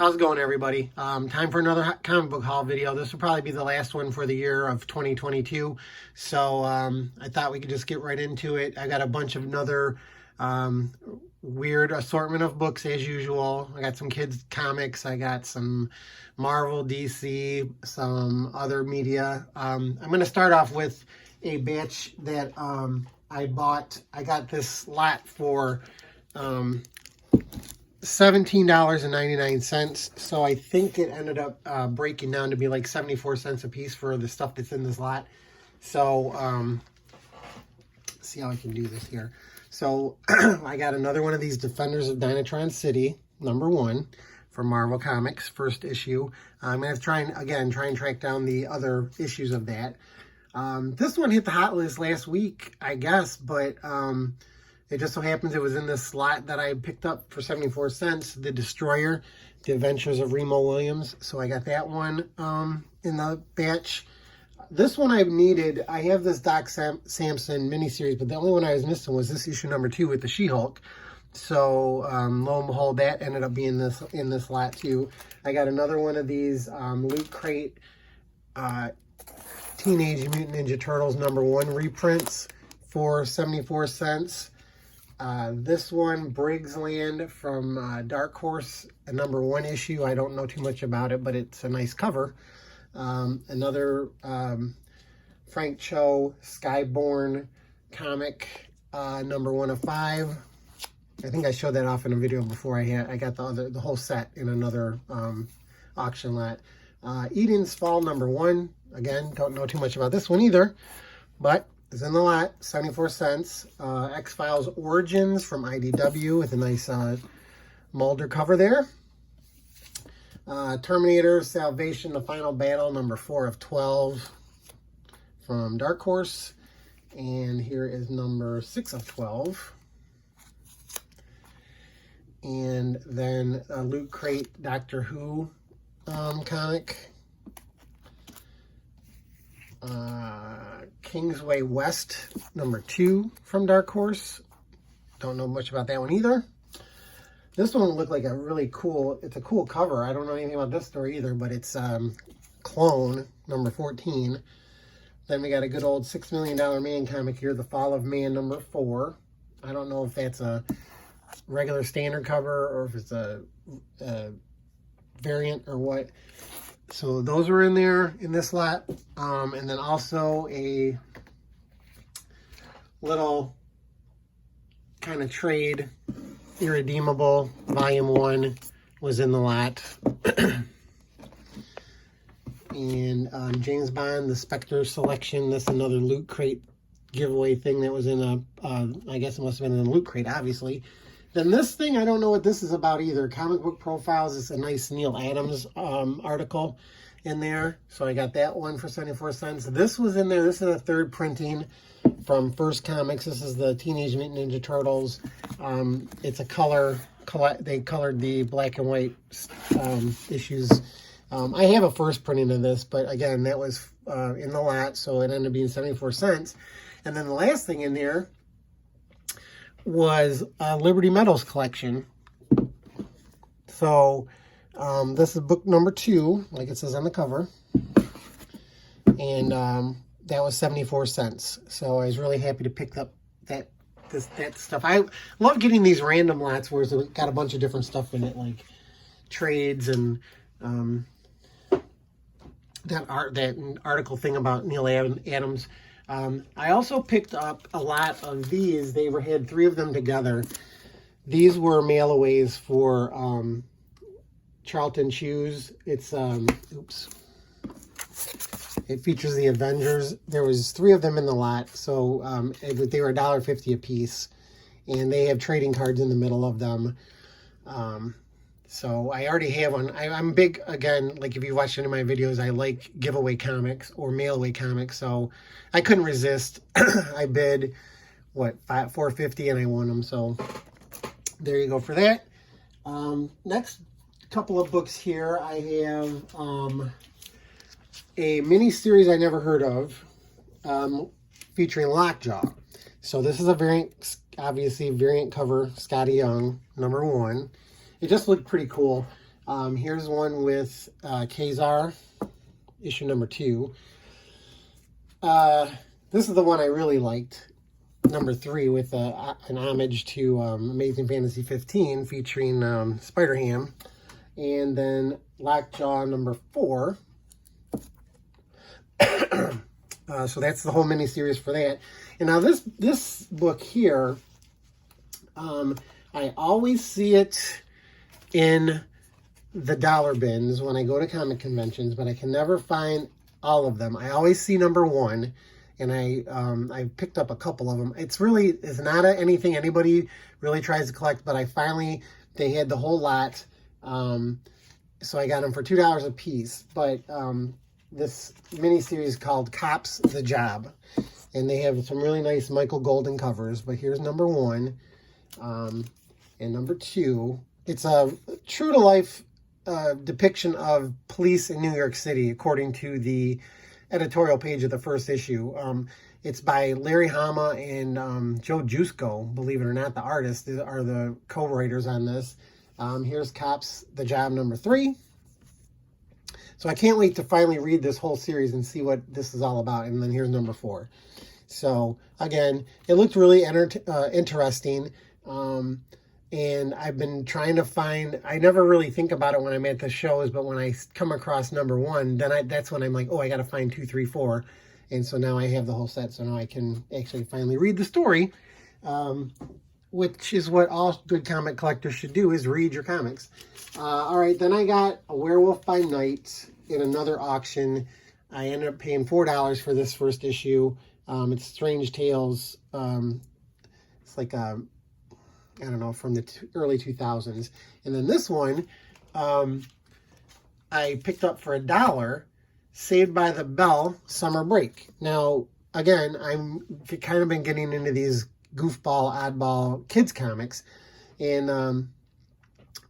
How's it going, everybody? Time for another comic book haul video. This will probably be the last one for the year of 2022. So I thought we could just get right into it. I got a bunch of another weird assortment of books as usual. I got some kids comics. I got some Marvel, DC, some other media. I'm going to start off with a batch that I bought. I got this lot for $17.99, so I think it ended up breaking down to be like 74 cents a piece for the stuff that's in this lot. So see how I can do this here. So I got another one of these Defenders of Dynatron City, #1 from Marvel Comics, first issue. I'm going to try and track down the other issues of that. This one hit the hot list last week, I guess, but it just so happens it was in this slot that I picked up for 74 cents, The Destroyer, The Adventures of Remo Williams. So I got that one in the batch. This one I've needed. I have this Doc Samson miniseries, but the only one I was missing was this issue #2 with the She-Hulk. So lo and behold, that ended up being in this lot too. I got another one of these Loot Crate Teenage Mutant Ninja Turtles #1 reprints for 74 cents. This one, Briggs Land from Dark Horse, a #1 issue. I don't know too much about it, but it's a nice cover. Another Frank Cho Skyborn comic, #1 of 5. I think I showed that off in a video before. I got the whole set in another auction lot. Eden's Fall #1. Again, don't know too much about this one either, but it's in the lot, 74 cents. X-Files Origins from IDW with a nice Mulder cover there. Terminator Salvation, The Final Battle, #4 of 12 from Dark Horse. And here is #6 of 12. And then Loot Crate Doctor Who comic. Kingsway West, #2 from Dark Horse. Don't know much about that one either. This one looked like a really cool, it's a cool cover. I don't know anything about this story either, but it's Clone, #14. Then we got a good old $6 Million Man comic here, The Fall of Man, #4. I don't know if that's a regular standard cover or if it's a variant or what. So those were in there in this lot. And then also a little kind of trade, Irredeemable, Volume 1 was in the lot. And James Bond, the Spectre Selection. That's another Loot Crate giveaway thing that was in a, I guess it must have been in a Loot Crate, obviously. Then this thing, I don't know what this is about either. Comic Book Profiles. It's a nice Neil Adams article in there. So I got that one for 74 cents. This was in there. This is a third printing from First Comics. This is the Teenage Mutant Ninja Turtles. It's a color. They colored the black and white issues. I have a first printing of this, but again, that was in the lot. So it ended up being 74 cents. And then the last thing in there was Liberty Meadows collection. So this is book #2, like it says on the cover, and that was 74 cents. So I was really happy to pick up that stuff. I love getting these random lots where it's got a bunch of different stuff in it, like trades and that article thing about Neil Adams. I also picked up a lot of these. They had 3 of them together. These were mail-aways for Charlton Shoes. It's, oops. It features the Avengers. There was 3 of them in the lot, so they were $1.50 a piece. And they have trading cards in the middle of them. So I already have one. I'm big, again, like if you watched any of my videos, I like giveaway comics or mail-away comics. So I couldn't resist. I bid, what, $4.50 and I won them. So there you go for that. Next couple of books here. I have a mini-series I never heard of featuring Lockjaw. So this is a variant, obviously variant cover, Scotty Young, #1. It just looked pretty cool. Here's one with Kazar, issue number 2. This is the one I really liked, number 3, with an homage to Amazing Fantasy 15 featuring Spider-Ham. And then Lockjaw number 4. So that's the whole miniseries for that. And now this book here, I always see it in the dollar bins when I go to comic conventions, but I can never find all of them. I always see number 1, and I picked up a couple of them. It's not anything anybody really tries to collect, but they had the whole lot, so I got them for $2 a piece. But this miniseries called Cops, The Job, and they have some really nice Michael Golden covers. But here's number 1, and number 2. It's a true-to-life depiction of police in New York City, according to the editorial page of the first issue. It's by Larry Hama and Joe Jusko, believe it or not. The artists are the co-writers on this. Here's Cops, The Job number 3. So I can't wait to finally read this whole series and see what this is all about. And then here's number 4. So again, it looked really interesting. And I've been trying to find, I never really think about it when I'm at the shows, but when I come across number 1, then that's when I'm like, oh, I got to find 2, 3, 4. And so now I have the whole set. So now I can actually finally read the story, which is what all good comic collectors should do, is read your comics. All right, then I got A Werewolf by Night in another auction. I ended up paying $4 for this first issue. It's Strange Tales. It's like I don't know, from the early 2000s. And then this one, I picked up for $1, Saved by the Bell Summer Break. Now, again, I'm kind of been getting into these goofball, oddball kids comics. And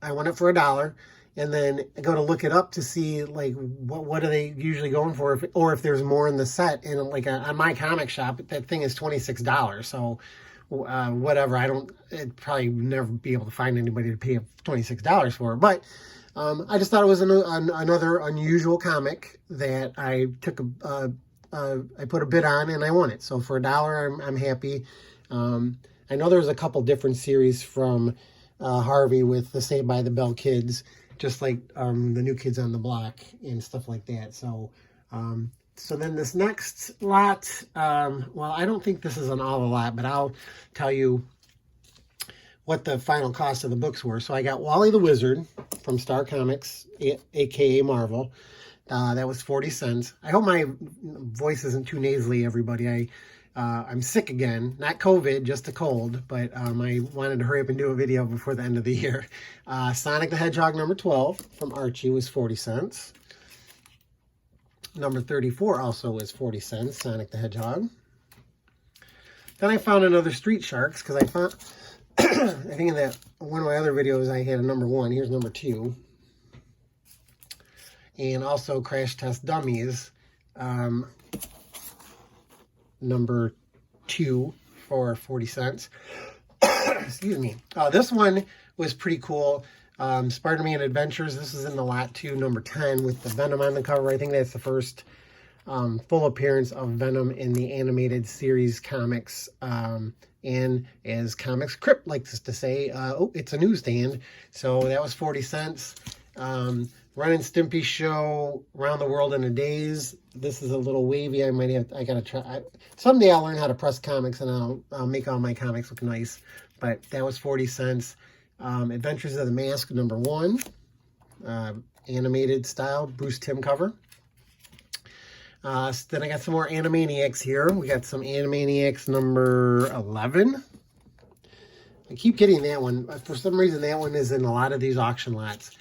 I won it for $1. And then I go to look it up to see, like, what are they usually going for, or if there's more in the set. And like on my comic shop, that thing is $26. So whatever, I'd probably never be able to find anybody to pay $26 for it. But I just thought it was another unusual comic that I took I put a bid on, and I won it. So for $1, I'm happy. I know there's a couple different series from Harvey with the Saved by the Bell kids, just like the New Kids on the Block and stuff like that. So so then this next lot, well, I don't think this is an all a lot, but I'll tell you what the final cost of the books were. So I got Wally the Wizard from Star Comics, aka Marvel. That was 40 cents. I hope my voice isn't too nasally, everybody. I'm sick again, not COVID, just a cold, but I wanted to hurry up and do a video before the end of the year. Sonic the Hedgehog number 12 from Archie was 40 cents. Number 34 also was 40 cents, Sonic the Hedgehog. Then I found another Street Sharks, because I found, I think in that one of my other videos I had a number 1. Here's number 2. And also Crash Test Dummies, number 2 for 40 cents. Excuse me. This one was pretty cool. Spider-Man Adventures. This is in the lot 2, number 10, with the Venom on the cover. I think that's the first full appearance of Venom in the animated series comics. And as Comics Crypt likes to say, oh, it's a newsstand. So that was 40 cents. Ren and Stimpy show, Around the World in a Daze. This is a little wavy. I gotta try. Someday I'll learn how to press comics, and I'll make all my comics look nice. But that was 40 cents. Adventures of the Mask, number 1. Animated style, Bruce Timm cover. Then I got some more Animaniacs here. We got some Animaniacs number 11. I keep getting that one. For some reason, that one is in a lot of these auction lots.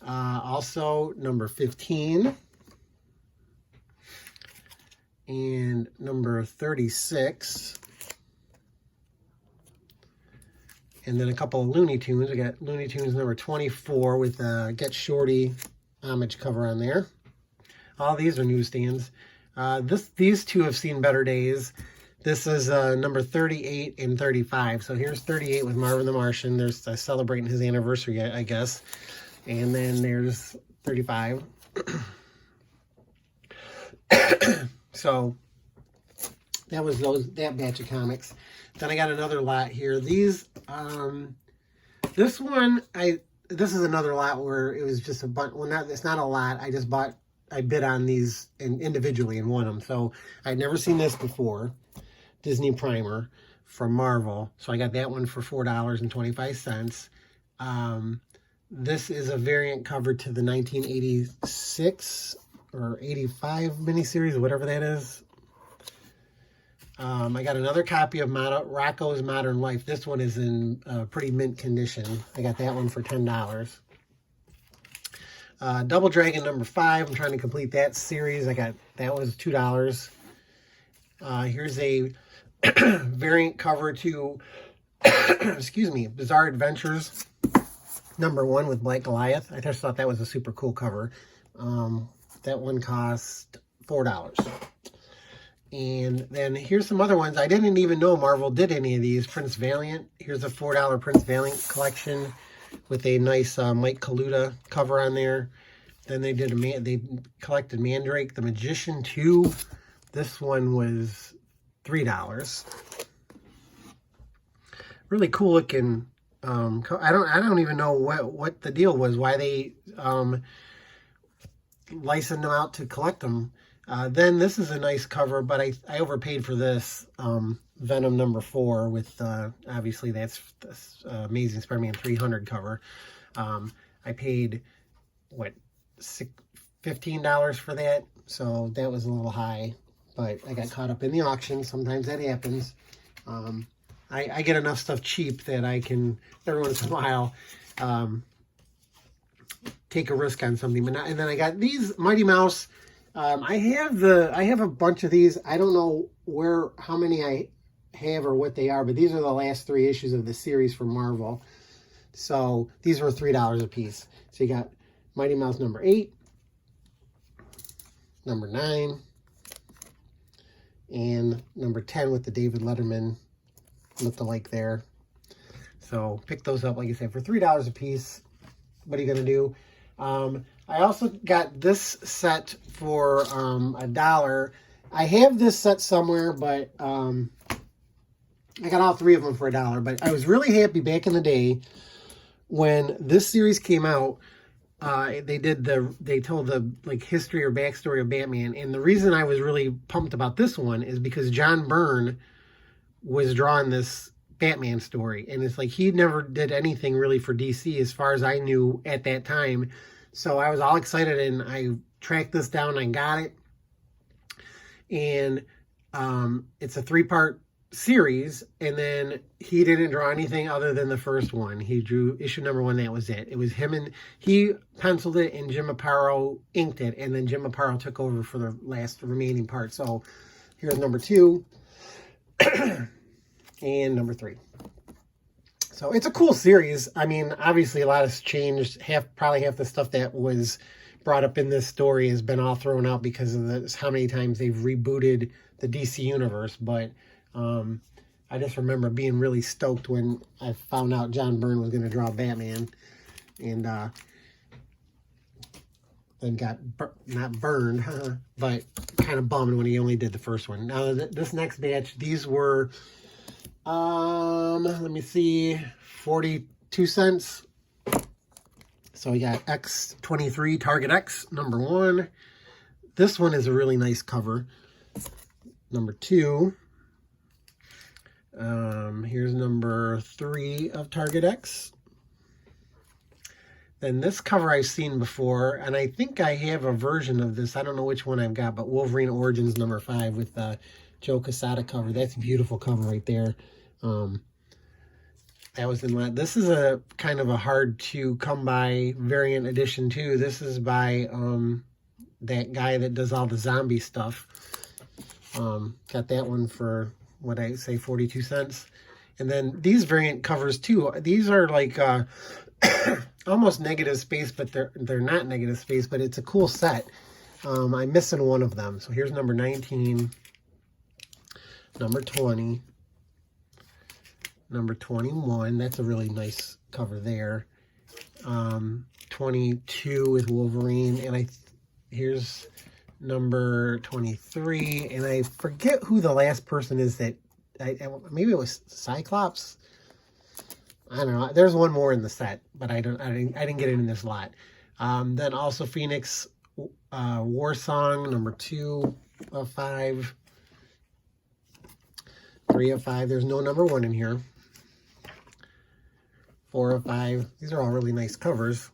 Also, number 15. And number 36. And then a couple of Looney Tunes. We got Looney Tunes number 24 with a Get Shorty homage cover on there. All these are newsstands. These two have seen better days. This is number 38 and 35. So here's 38 with Marvin the Martian. There's celebrating his anniversary, I guess. And then there's 35. So that was that batch of comics. Then I got another lot here. These, this one, this is another lot where it was just a bunch. Well, it's not a lot. I bid on these individually and won them. So I'd never seen this before. Disney Primer from Marvel. So I got that one for $4.25. This is a variant cover to the 1986 or 85 miniseries, whatever that is. I got another copy of Rocko's Modern Life. This one is in pretty mint condition. I got that one for $10. Double Dragon number 5. I'm trying to complete that series. That was $2. Here's a variant cover to, excuse me, Bizarre Adventures number 1 with Black Goliath. I just thought that was a super cool cover. That one cost $4. And then here's some other ones. I didn't even know Marvel did any of these. Prince Valiant. Here's a $4 Prince Valiant collection with a nice Mike Kaluta cover on there. Then they collected Mandrake the Magician 2. This one was $3. Really cool looking. I don't even know what the deal was. Why they licensed them out to collect them. Then this is a nice cover, but I overpaid for this. Venom number 4 with obviously that's Amazing Spider-Man 300 cover. I paid what, $15 for that, so that was a little high, but I got caught up in the auction. Sometimes that happens. I get enough stuff cheap that I can every once in a while take a risk on something. And then I got these Mighty Mouse. I have a bunch of these. I don't know how many I have or what they are, but these are the last 3 issues of the series from Marvel. So these were $3 a piece. So you got Mighty Mouse number 8, number 9, and number 10 with the David Letterman look-alike there. So pick those up, like I said, for $3 a piece. What are you going to do? I also got this set for $1. I have this set somewhere, but I got all 3 of them for $1. But I was really happy back in the day when this series came out. They told the history or backstory of Batman, and the reason I was really pumped about this one is because John Byrne was drawing this Batman story, and it's like he never did anything really for DC as far as I knew at that time. So I was all excited, and I tracked this down and I got it. And it's a 3-part series, and then he didn't draw anything other than the first one. He drew issue number 1, that was it. It was him, and he penciled it, and Jim Aparo inked it, and then Jim Aparo took over for the last remaining part. So here's number 2 and number 3. So it's a cool series. I mean, obviously a lot has changed. Probably half the stuff that was brought up in this story has been all thrown out because of how many times they've rebooted the DC universe. But I just remember being really stoked when I found out John Byrne was going to draw Batman, and then got not burned, but kind of bummed when he only did the first one. Now this next batch, these were let me see, 42 cents. So we got X23 Target X number 1. This one is a really nice cover. Number 2. Here's number 3 of Target X. Then this cover I've seen before, and I think I have a version of this. I don't know which one I've got, but Wolverine Origins number 5 with the Joe Quesada cover. That's a beautiful cover right there. That was in this is a kind of a hard to come by variant edition too. This is by that guy that does all the zombie stuff. Got that one for what I say 42 cents. And then these variant covers too. These are like almost negative space, but they're not negative space, but it's a cool set. I'm missing one of them. So here's number 19, number 20, number 21. That's a really nice cover there. 22 with Wolverine, and here's number 23, and I forget who the last person is that, maybe it was Cyclops. I don't know. There's one more in the set, but I didn't get it in this lot. Then also Phoenix War Song, number 2 of 5. 3 of 5. There's no number 1 in here. 4 of 5. These are all really nice covers.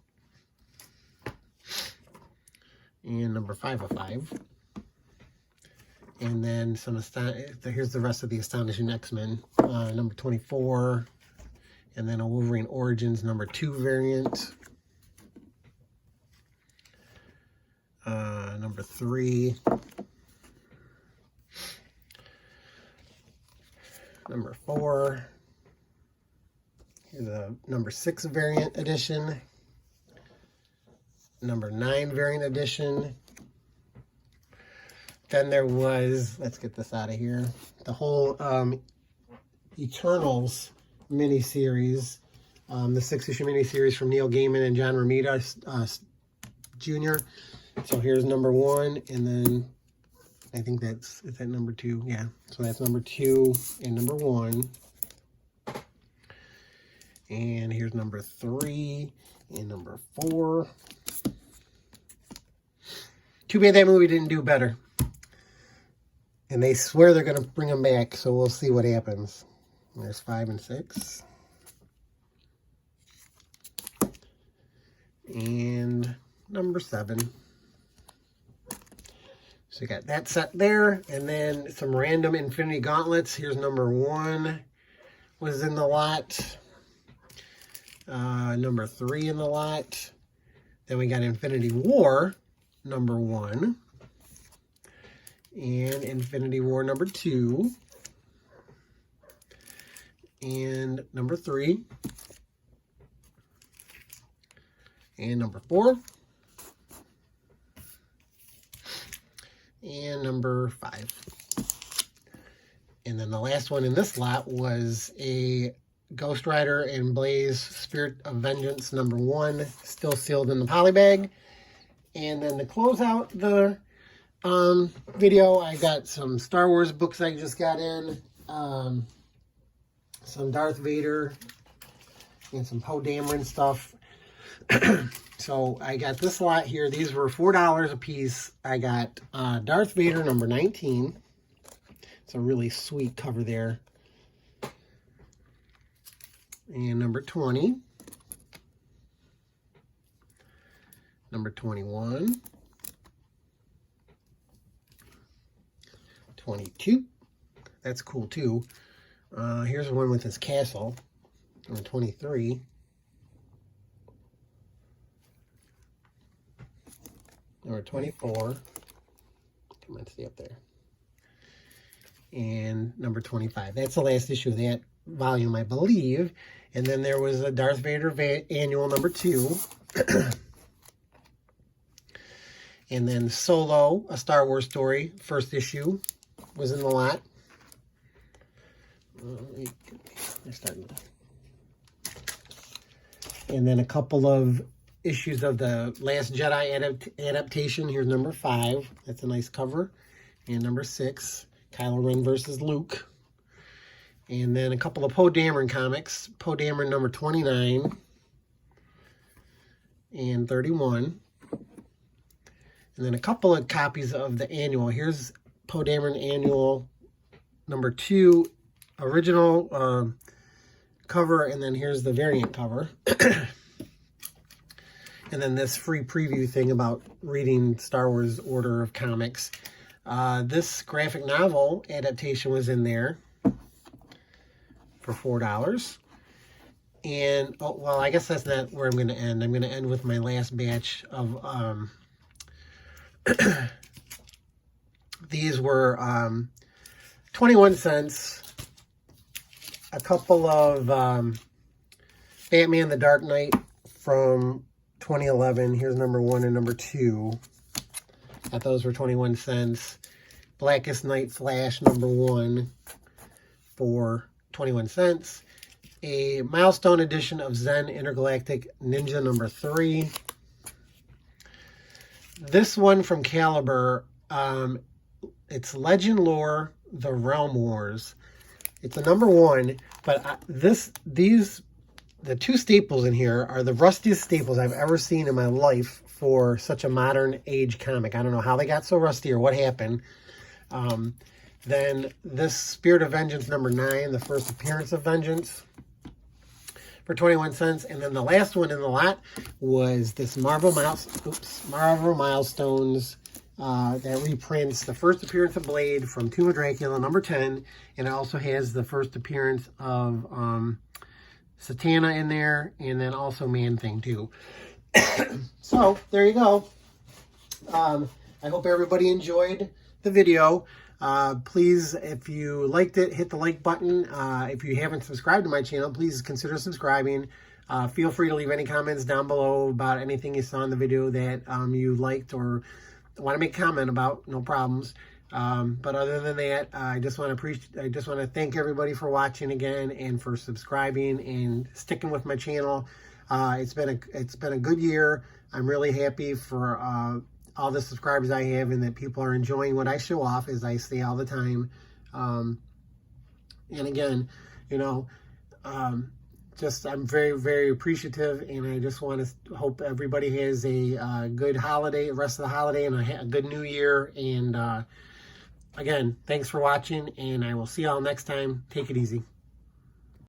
And number 5 of 5. And then here's the rest of the Astonishing X-Men. Number 24. And then a Wolverine Origins number 2 variant. Number 3. Number 4. Here's a number 6 variant edition. Number 9 variant edition. Then there was, let's get this out of here, the whole Eternals miniseries, the 6-issue miniseries from Neil Gaiman and John Romita Jr. So here's number 1, and then I think is that number 2? Yeah, so that's number 2 and number 1. And here's number 3 and number 4. Too bad that movie didn't do better. And they swear they're going to bring them back, so we'll see what happens. There's 5 and 6. And number 7. So you got that set there, and then some random Infinity Gauntlets. Here's number 1 was in the lot. Number 3 in the lot. Then we got Infinity War, number 1. And Infinity War number 2. And number 3. And number 4. And number 5. And then the last one in this lot was a Ghost Rider and Blaze Spirit of Vengeance number 1, still sealed in the poly bag. And then to close out the video, I got some Star Wars books I just got in, some Darth Vader, and some Poe Dameron stuff. So I got this lot here. These were $4 a piece. I got Darth Vader number 19. It's a really sweet cover there. And number 20. Number 21. 22. That's cool too. Here's one with his castle. Number 23. Number 24. Come on, stay up there. And number 25. That's the last issue of that volume, I believe. And then there was a Darth Vader annual number 2. And then Solo, a Star Wars story, first issue, was in the lot. And then a couple of issues of the Last Jedi adaptation. Here's number 5. That's a nice cover. And number 6, Kylo Ren versus Luke. And then a couple of Poe Dameron comics. Poe Dameron number 29 and 31. And then a couple of copies of the annual. Here's Poe Dameron annual number 2, original cover, and then here's the variant cover. And then this free preview thing about reading Star Wars Order of Comics. This graphic novel adaptation was in there for $4. And, oh, well, I guess that's not where I'm going to end. I'm going to end with my last batch of, these were 21 cents. A couple of Batman the Dark Knight from 2011. Here's number 1 and number 2. Got those for 21 cents. Blackest Night Flash number 1 for 21 cents. A milestone edition of Zen Intergalactic Ninja number 3 this one from Caliber, it's Legend Lore, The Realm Wars. It's a #1, but the two staples in here are the rustiest staples I've ever seen in my life for such a modern age comic. I don't know how they got so rusty or what happened. Then this Spirit of Vengeance #9, the first appearance of Vengeance, for 21 cents. And then the last one in the lot was this Marvel Milestones that reprints the first appearance of Blade from Tomb of Dracula, #10. And it also has the first appearance of Satana in there, and then also Man-Thing too. So there you go. I hope everybody enjoyed the video. Please, if you liked it, hit the like button. If you haven't subscribed to my channel, please consider subscribing. Feel free to leave any comments down below about anything you saw in the video that you liked or want to make a comment about. No problems. But other than that, I just want to thank everybody for watching again and for subscribing and sticking with my channel. It's been a good year. I'm really happy for all the subscribers I have, and that people are enjoying what I show off, as I say all the time. And again, you know, I'm very, very appreciative, and I just want to hope everybody has a good holiday, rest of the holiday, and a good new year. And again, thanks for watching, and I will see y'all next time. Take it easy.